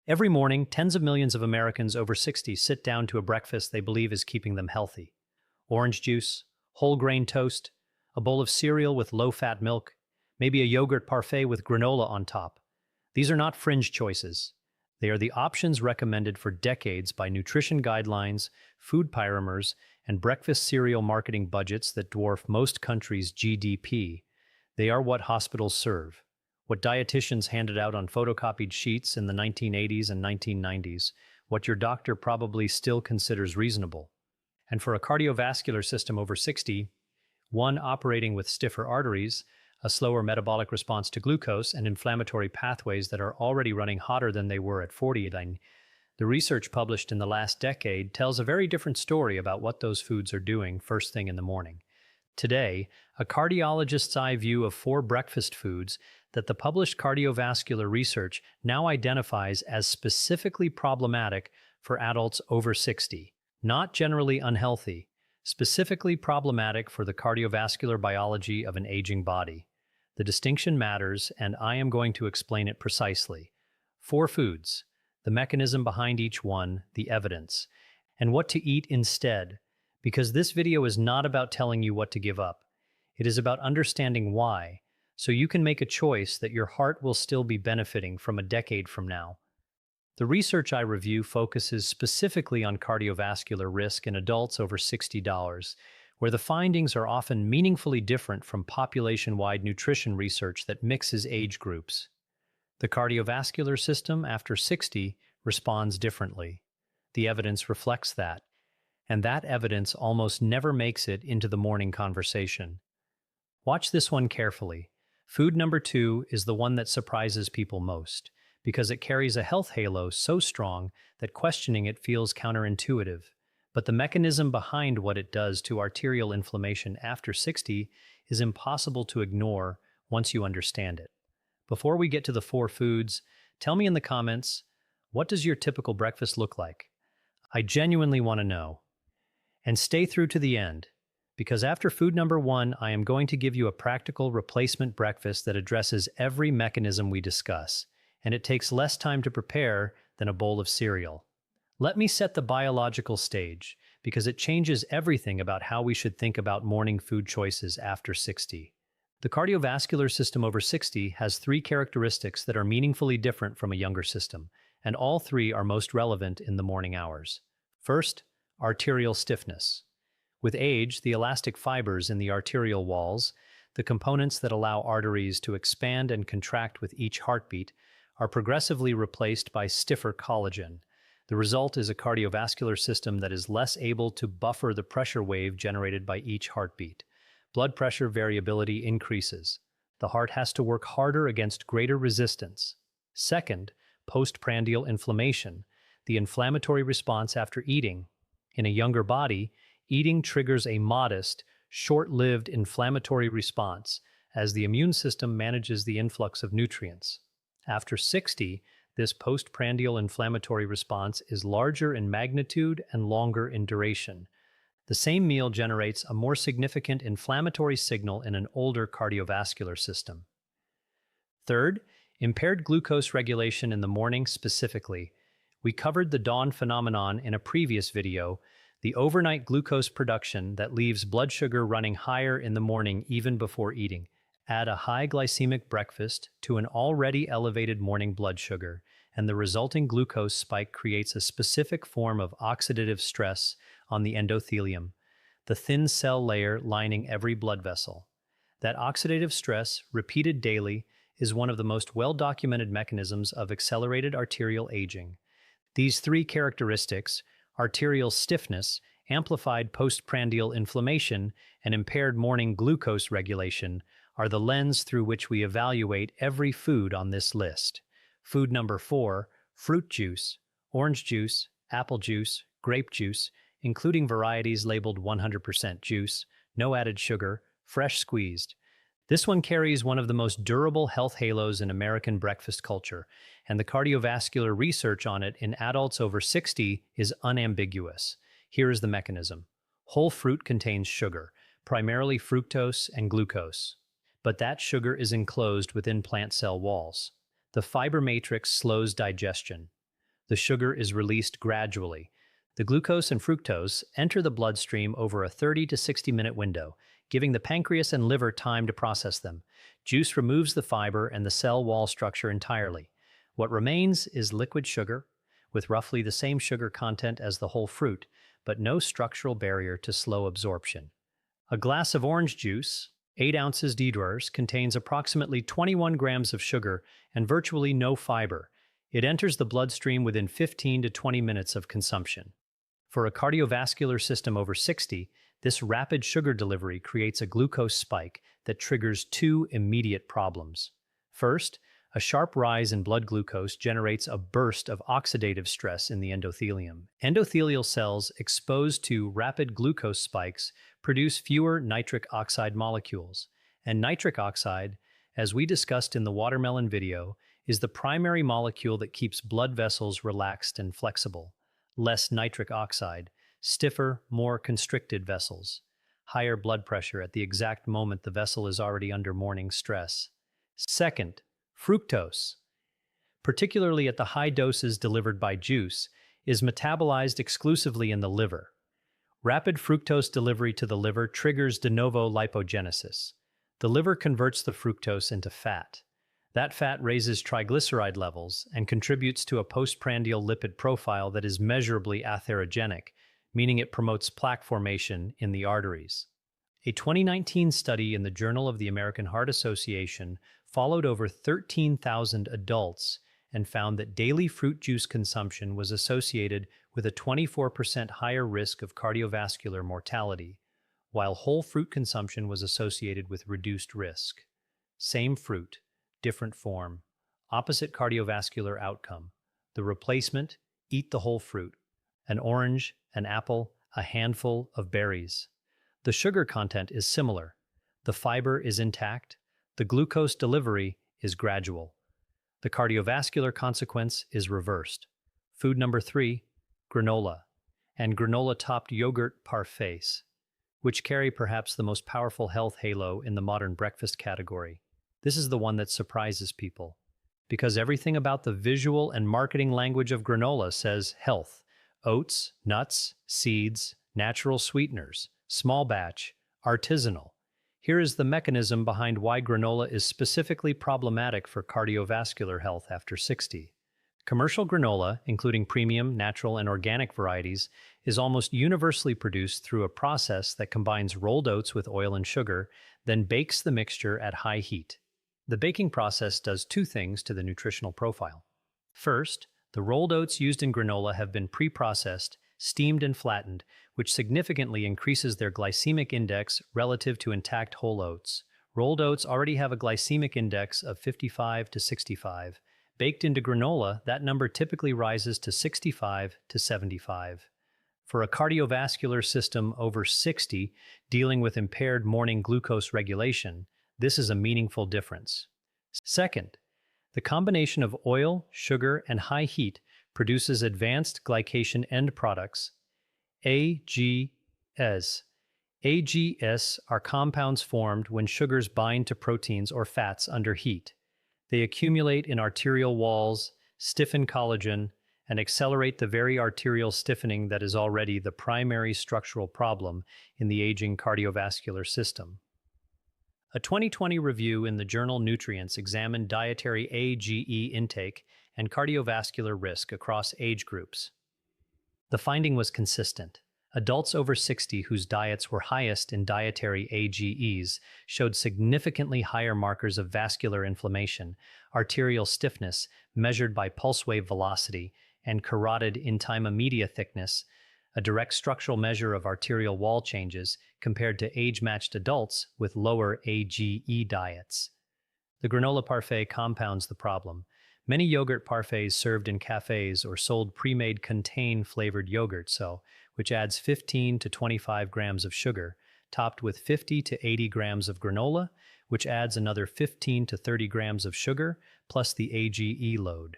Every morning, tens of millions of Americans over 60 sit down to a breakfast they believe is keeping them healthy. Orange juice, whole grain toast, a bowl of cereal with low-fat milk, maybe a yogurt parfait with granola on top. These are not fringe choices. They are the options recommended for decades by nutrition guidelines, food pyramids, and breakfast cereal marketing budgets that dwarf most countries' GDP. They are what hospitals serve, what dietitians handed out on photocopied sheets in the 1980s and 1990s, what your doctor probably still considers reasonable. And for a cardiovascular system over 60, one operating with stiffer arteries, a slower metabolic response to glucose, and inflammatory pathways that are already running hotter than they were at 40, the research published in the last decade tells a very different story about what those foods are doing first thing in the morning. Today, a cardiologist's eye view of 4 breakfast foods that the published cardiovascular research now identifies as specifically problematic for adults over 60, not generally unhealthy, specifically problematic for the cardiovascular biology of an aging body. The distinction matters, and I am going to explain it precisely. 4 foods, the mechanism behind each one, the evidence, and what to eat instead, because this video is not about telling you what to give up. It is about understanding why, so you can make a choice that your heart will still be benefiting from a decade from now. The research I review focuses specifically on cardiovascular risk in adults over $60, where the findings are often meaningfully different from population-wide nutrition research that mixes age groups. The cardiovascular system after 60 responds differently. The evidence reflects that, and that evidence almost never makes it into the morning conversation. Watch this one carefully. Food number 2 is the one that surprises people most, because it carries a health halo so strong that questioning it feels counterintuitive. But the mechanism behind what it does to arterial inflammation after 60 is impossible to ignore once you understand it. Before we get to the 4 foods, tell me in the comments, what does your typical breakfast look like? I genuinely want to know. And stay through to the end, because after food number 1, I am going to give you a practical replacement breakfast that addresses every mechanism we discuss, and it takes less time to prepare than a bowl of cereal. Let me set the biological stage, because it changes everything about how we should think about morning food choices after 60. The cardiovascular system over 60 has 3 characteristics that are meaningfully different from a younger system, and all 3 are most relevant in the morning hours. First, arterial stiffness. With age, the elastic fibers in the arterial walls, the components that allow arteries to expand and contract with each heartbeat, are progressively replaced by stiffer collagen. The result is a cardiovascular system that is less able to buffer the pressure wave generated by each heartbeat. Blood pressure variability increases. The heart has to work harder against greater resistance. Second, postprandial inflammation, the inflammatory response after eating. In a younger body, eating triggers a modest, short-lived inflammatory response as the immune system manages the influx of nutrients. After 60, this postprandial inflammatory response is larger in magnitude and longer in duration. The same meal generates a more significant inflammatory signal in an older cardiovascular system. Third, impaired glucose regulation in the morning specifically. We covered the dawn phenomenon in a previous video, the overnight glucose production that leaves blood sugar running higher in the morning even before eating. Add a high glycemic breakfast to an already elevated morning blood sugar, and the resulting glucose spike creates a specific form of oxidative stress on the endothelium, the thin cell layer lining every blood vessel. That oxidative stress, repeated daily, is one of the most well-documented mechanisms of accelerated arterial aging. These 3 characteristics, arterial stiffness, amplified postprandial inflammation, and impaired morning glucose regulation, are the lens through which we evaluate every food on this list. Food number 4, fruit juice, orange juice, apple juice, grape juice, including varieties labeled 100% juice, no added sugar, fresh squeezed. This one carries one of the most durable health halos in American breakfast culture, and the cardiovascular research on it in adults over 60 is unambiguous. Here is the mechanism. Whole fruit contains sugar, primarily fructose and glucose. But that sugar is enclosed within plant cell walls. The fiber matrix slows digestion. The sugar is released gradually. The glucose and fructose enter the bloodstream over a 30 to 60-minute window, giving the pancreas and liver time to process them. Juice removes the fiber and the cell wall structure entirely. What remains is liquid sugar, with roughly the same sugar content as the whole fruit, but no structural barrier to slow absorption. A glass of orange juice, 8 ounces d'huile, contains approximately 21 grams of sugar and virtually no fiber. It enters the bloodstream within 15 to 20 minutes of consumption. For a cardiovascular system over 60, this rapid sugar delivery creates a glucose spike that triggers two immediate problems. First, a sharp rise in blood glucose generates a burst of oxidative stress in the endothelium. Endothelial cells exposed to rapid glucose spikes produce fewer nitric oxide molecules, and nitric oxide, as we discussed in the watermelon video, is the primary molecule that keeps blood vessels relaxed and flexible. Less nitric oxide, stiffer, more constricted vessels. Higher blood pressure at the exact moment the vessel is already under morning stress. Second, fructose, particularly at the high doses delivered by juice, is metabolized exclusively in the liver. Rapid fructose delivery to the liver triggers de novo lipogenesis. The liver converts the fructose into fat. That fat raises triglyceride levels and contributes to a postprandial lipid profile that is measurably atherogenic, meaning it promotes plaque formation in the arteries. A 2019 study in the Journal of the American Heart Association followed over 13,000 adults and found that daily fruit juice consumption was associated with a 24% higher risk of cardiovascular mortality, while whole fruit consumption was associated with reduced risk. Same fruit, different form, opposite cardiovascular outcome. The replacement, eat the whole fruit. An orange, an apple, a handful of berries. The sugar content is similar. The fiber is intact. The glucose delivery is gradual. The cardiovascular consequence is reversed. Food number 3, granola, and granola-topped yogurt parfaits, which carry perhaps the most powerful health halo in the modern breakfast category. This is the one that surprises people, because everything about the visual and marketing language of granola says health: oats, nuts, seeds, natural sweeteners, small batch, artisanal. Here is the mechanism behind why granola is specifically problematic for cardiovascular health after 60. Commercial granola, including premium, natural, and organic varieties, is almost universally produced through a process that combines rolled oats with oil and sugar, then bakes the mixture at high heat. The baking process does two things to the nutritional profile. First, the rolled oats used in granola have been pre-processed, steamed and flattened, which significantly increases their glycemic index relative to intact whole oats. Rolled oats already have a glycemic index of 55 to 65. Baked into granola, that number typically rises to 65 to 75. For a cardiovascular system over 60 dealing with impaired morning glucose regulation, this is a meaningful difference. Second, the combination of oil, sugar, and high heat produces advanced glycation end products, AGS. AGS are compounds formed when sugars bind to proteins or fats under heat. They accumulate in arterial walls, stiffen collagen, and accelerate the very arterial stiffening that is already the primary structural problem in the aging cardiovascular system. A 2020 review in the journal Nutrients examined dietary AGE intake and cardiovascular risk across age groups. The finding was consistent. Adults over 60 whose diets were highest in dietary AGEs showed significantly higher markers of vascular inflammation, arterial stiffness measured by pulse wave velocity, and carotid intima media thickness, a direct structural measure of arterial wall changes, compared to age-matched adults with lower AGE diets. The granola parfait compounds the problem. Many yogurt parfaits served in cafes or sold pre-made contain flavored yogurt, which adds 15 to 25 grams of sugar, topped with 50 to 80 grams of granola, which adds another 15 to 30 grams of sugar, plus the AGE load.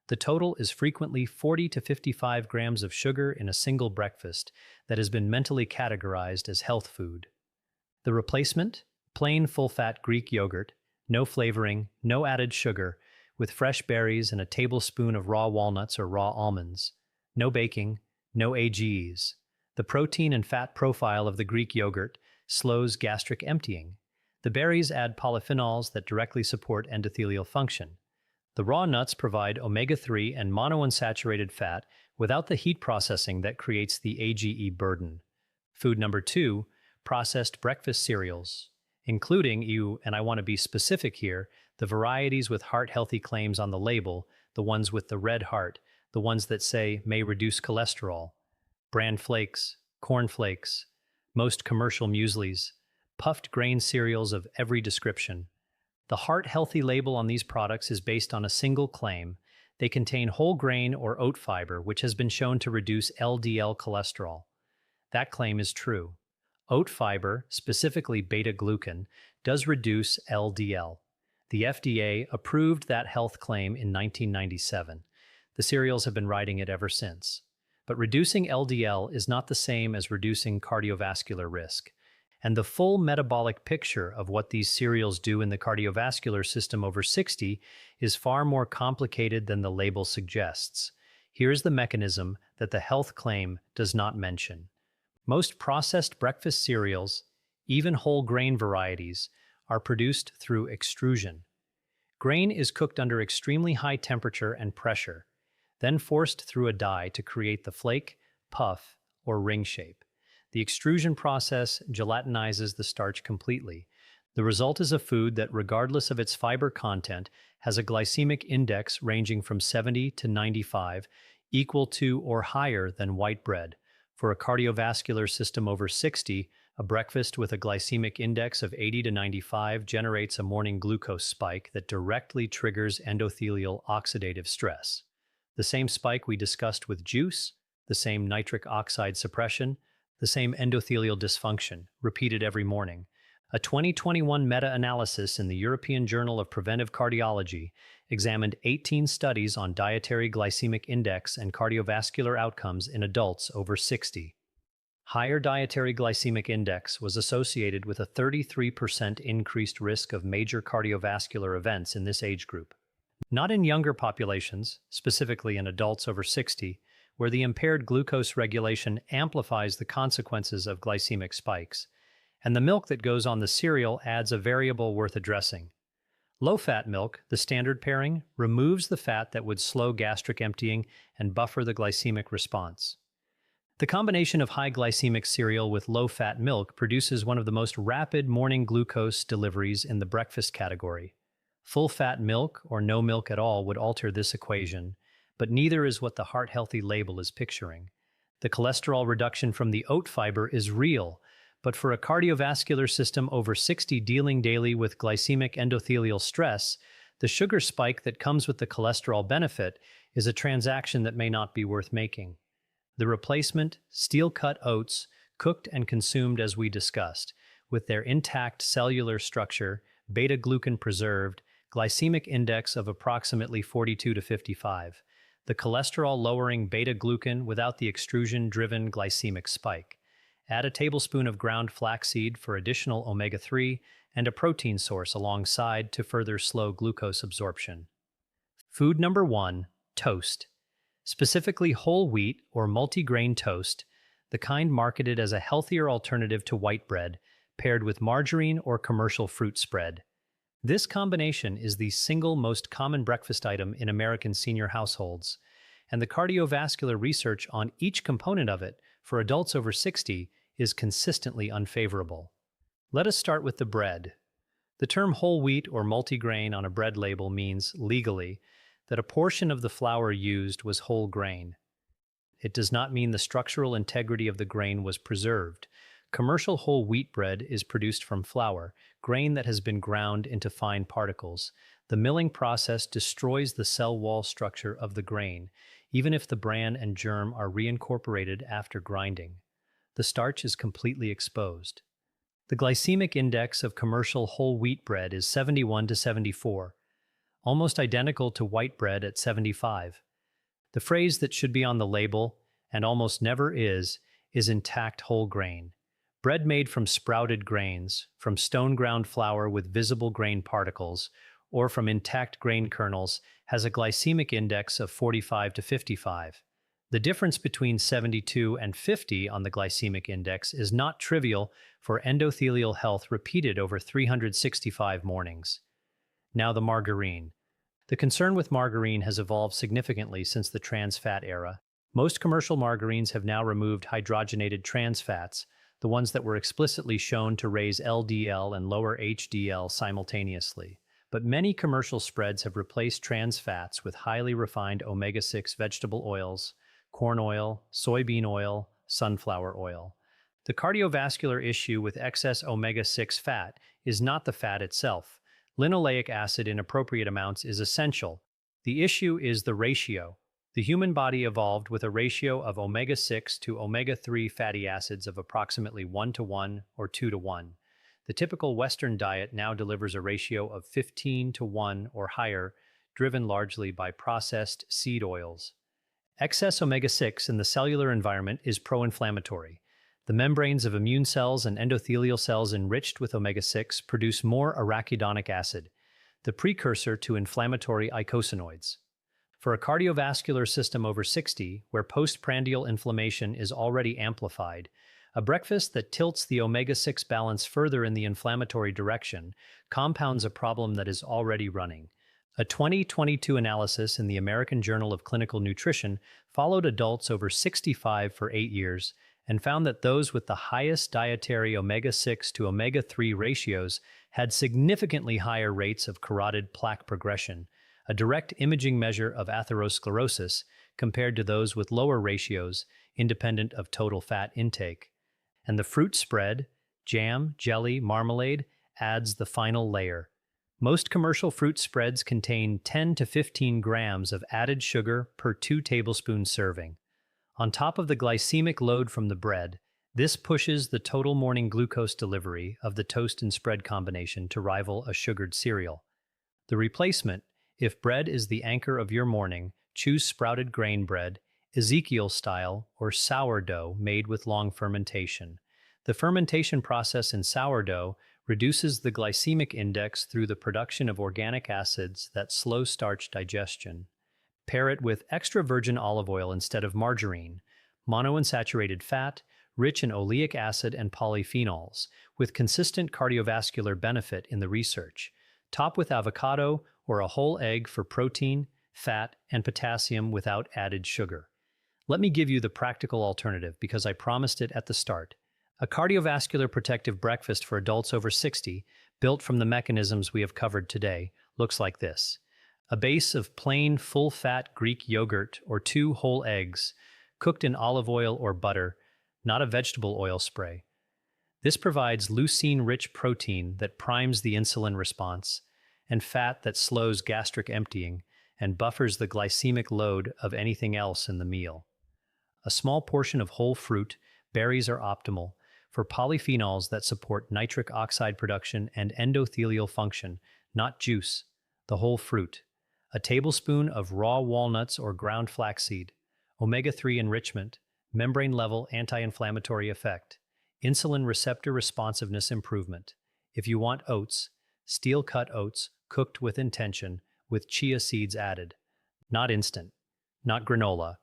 The total is frequently 40 to 55 grams of sugar in a single breakfast that has been mentally categorized as health food. The replacement? Plain full-fat Greek yogurt, no flavoring, no added sugar, with fresh berries and a tablespoon of raw walnuts or raw almonds. No baking, no AGEs. The protein and fat profile of the Greek yogurt slows gastric emptying. The berries add polyphenols that directly support endothelial function. The raw nuts provide omega-3 and monounsaturated fat without the heat processing that creates the AGE burden. Food number 2, processed breakfast cereals, including, and I want to be specific here, the varieties with heart-healthy claims on the label, the ones with the red heart, the ones that say may reduce cholesterol, bran flakes, corn flakes, most commercial mueslis, puffed grain cereals of every description. The heart-healthy label on these products is based on a single claim. They contain whole grain or oat fiber, which has been shown to reduce LDL cholesterol. That claim is true. Oat fiber, specifically beta-glucan, does reduce LDL. The FDA approved that health claim in 1997. The cereals have been riding it ever since. But reducing LDL is not the same as reducing cardiovascular risk. And the full metabolic picture of what these cereals do in the cardiovascular system over 60 is far more complicated than the label suggests. Here's the mechanism that the health claim does not mention. Most processed breakfast cereals, even whole grain varieties, are produced through extrusion. Grain is cooked under extremely high temperature and pressure, then forced through a die to create the flake, puff, or ring shape. The extrusion process gelatinizes the starch completely. The result is a food that, regardless of its fiber content, has a glycemic index ranging from 70 to 95, equal to or higher than white bread. For a cardiovascular system over 60, a breakfast with a glycemic index of 80 to 95 generates a morning glucose spike that directly triggers endothelial oxidative stress. The same spike we discussed with juice, the same nitric oxide suppression, the same endothelial dysfunction, repeated every morning. A 2021 meta-analysis in the European Journal of Preventive Cardiology examined 18 studies on dietary glycemic index and cardiovascular outcomes in adults over 60. Higher dietary glycemic index was associated with a 33% increased risk of major cardiovascular events in this age group. Not in younger populations, specifically in adults over 60, where the impaired glucose regulation amplifies the consequences of glycemic spikes, and the milk that goes on the cereal adds a variable worth addressing. Low-fat milk, the standard pairing, removes the fat that would slow gastric emptying and buffer the glycemic response. The combination of high glycemic cereal with low-fat milk produces one of the most rapid morning glucose deliveries in the breakfast category. Full-fat milk or no milk at all would alter this equation, but neither is what the heart-healthy label is picturing. The cholesterol reduction from the oat fiber is real, but for a cardiovascular system over 60 dealing daily with glycemic endothelial stress, the sugar spike that comes with the cholesterol benefit is a transaction that may not be worth making. The replacement, steel-cut oats, cooked and consumed as we discussed, with their intact cellular structure, beta-glucan preserved, glycemic index of approximately 42 to 55. The cholesterol-lowering beta-glucan without the extrusion-driven glycemic spike. Add a tablespoon of ground flaxseed for additional omega-3 and a protein source alongside to further slow glucose absorption. Food number 1, toast. Specifically whole wheat or multigrain toast, the kind marketed as a healthier alternative to white bread, paired with margarine or commercial fruit spread. This combination is the single most common breakfast item in American senior households, and the cardiovascular research on each component of it for adults over 60 is consistently unfavorable. Let us start with the bread. The term whole wheat or multigrain on a bread label means, legally, that a portion of the flour used was whole grain. It does not mean the structural integrity of the grain was preserved. Commercial whole wheat bread is produced from flour, grain that has been ground into fine particles. The milling process destroys the cell wall structure of the grain, even if the bran and germ are reincorporated after grinding. The starch is completely exposed. The glycemic index of commercial whole wheat bread is 71 to 74, almost identical to white bread at 75. The phrase that should be on the label, and almost never is intact whole grain. Bread made from sprouted grains, from stone ground flour with visible grain particles, or from intact grain kernels has a glycemic index of 45 to 55. The difference between 72 and 50 on the glycemic index is not trivial for endothelial health repeated over 365 mornings. Now the margarine. The concern with margarine has evolved significantly since the trans fat era. Most commercial margarines have now removed hydrogenated trans fats, the ones that were explicitly shown to raise LDL and lower HDL simultaneously. But many commercial spreads have replaced trans fats with highly refined omega-6 vegetable oils, corn oil, soybean oil, sunflower oil. The cardiovascular issue with excess omega-6 fat is not the fat itself. Linoleic acid in appropriate amounts is essential. The issue is the ratio. The human body evolved with a ratio of omega-6 to omega-3 fatty acids of approximately 1:1 or 2:1. The typical Western diet now delivers a ratio of 15:1 or higher, driven largely by processed seed oils. Excess omega-6 in the cellular environment is pro-inflammatory. The membranes of immune cells and endothelial cells enriched with omega-6 produce more arachidonic acid, the precursor to inflammatory eicosanoids. For a cardiovascular system over 60, where postprandial inflammation is already amplified, a breakfast that tilts the omega-6 balance further in the inflammatory direction compounds a problem that is already running. A 2022 analysis in the American Journal of Clinical Nutrition followed adults over 65 for 8 years and found that those with the highest dietary omega-6 to omega-3 ratios had significantly higher rates of carotid plaque progression, a direct imaging measure of atherosclerosis, compared to those with lower ratios, independent of total fat intake. And the fruit spread, jam, jelly, marmalade, adds the final layer. Most commercial fruit spreads contain 10 to 15 grams of added sugar per 2 tablespoon serving. On top of the glycemic load from the bread, this pushes the total morning glucose delivery of the toast and spread combination to rival a sugared cereal. The replacement, if bread is the anchor of your morning, choose sprouted grain bread, Ezekiel style, or sourdough made with long fermentation. The fermentation process in sourdough reduces the glycemic index through the production of organic acids that slow starch digestion. Pair it with extra virgin olive oil instead of margarine, monounsaturated fat, rich in oleic acid and polyphenols, with consistent cardiovascular benefit in the research. Top with avocado or a whole egg for protein, fat, and potassium without added sugar. Let me give you the practical alternative because I promised it at the start. A cardiovascular protective breakfast for adults over 60, built from the mechanisms we have covered today, looks like this. A base of plain, full-fat Greek yogurt or 2 whole eggs, cooked in olive oil or butter, not a vegetable oil spray. This provides leucine-rich protein that primes the insulin response, and fat that slows gastric emptying and buffers the glycemic load of anything else in the meal. A small portion of whole fruit, berries are optimal for polyphenols that support nitric oxide production and endothelial function, not juice, the whole fruit. A tablespoon of raw walnuts or ground flaxseed, omega-3 enrichment, membrane-level anti-inflammatory effect, insulin receptor responsiveness improvement. If you want oats, steel-cut oats cooked with intention, with chia seeds added. Not instant, not granola.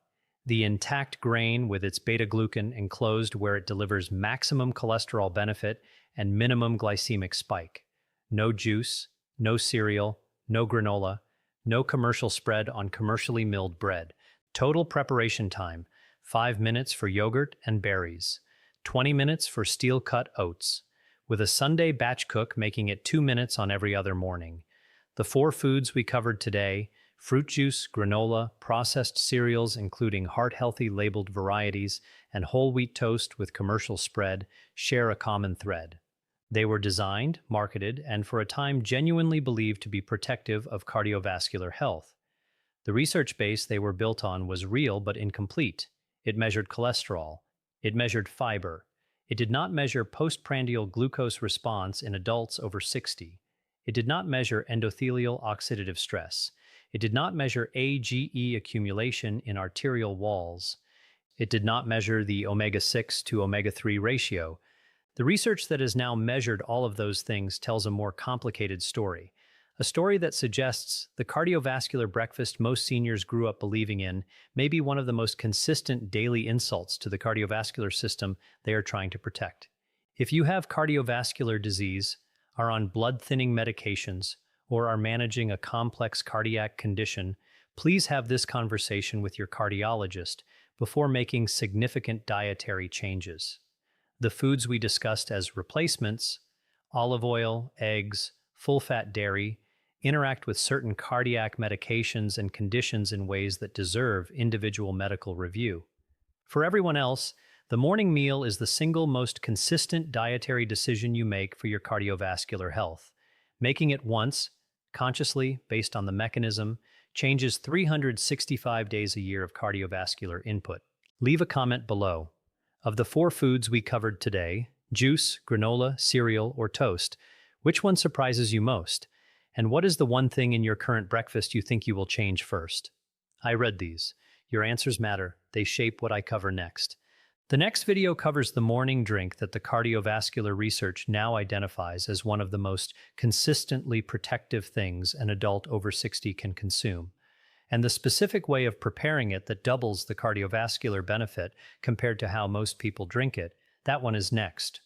The intact grain with its beta-glucan enclosed where it delivers maximum cholesterol benefit and minimum glycemic spike. No juice, no cereal, no granola, no commercial spread on commercially milled bread. Total preparation time, 5 minutes for yogurt and berries, 20 minutes for steel-cut oats, with a Sunday batch cook making it 2 minutes on every other morning. The 4 foods we covered today, fruit juice, granola, processed cereals including heart-healthy labeled varieties, and whole wheat toast with commercial spread, share a common thread. They were designed, marketed, and for a time genuinely believed to be protective of cardiovascular health. The research base they were built on was real but incomplete. It measured cholesterol. It measured fiber. It did not measure postprandial glucose response in adults over 60. It did not measure endothelial oxidative stress. It did not measure AGE accumulation in arterial walls. It did not measure the omega-6 to omega-3 ratio. The research that has now measured all of those things tells a more complicated story, A story that suggests the cardiovascular breakfast most seniors grew up believing in may be one of the most consistent daily insults to the cardiovascular system they are trying to protect. If you have cardiovascular disease, are on blood-thinning medications, or are managing a complex cardiac condition, please have this conversation with your cardiologist before making significant dietary changes. The foods we discussed as replacements, olive oil, eggs, full-fat dairy, interact with certain cardiac medications and conditions in ways that deserve individual medical review. For everyone else, the morning meal is the single most consistent dietary decision you make for your cardiovascular health. Making it once, consciously, based on the mechanism, changes 365 days a year of cardiovascular input. Leave a comment below. Of the 4 foods we covered today, juice, granola, cereal, or toast, which one surprises you most? And what is the one thing in your current breakfast you think you will change first? I read these. Your answers matter. They shape what I cover next. The next video covers the morning drink that the cardiovascular research now identifies as one of the most consistently protective things an adult over 60 can consume, and the specific way of preparing it that doubles the cardiovascular benefit compared to how most people drink it. That one is next.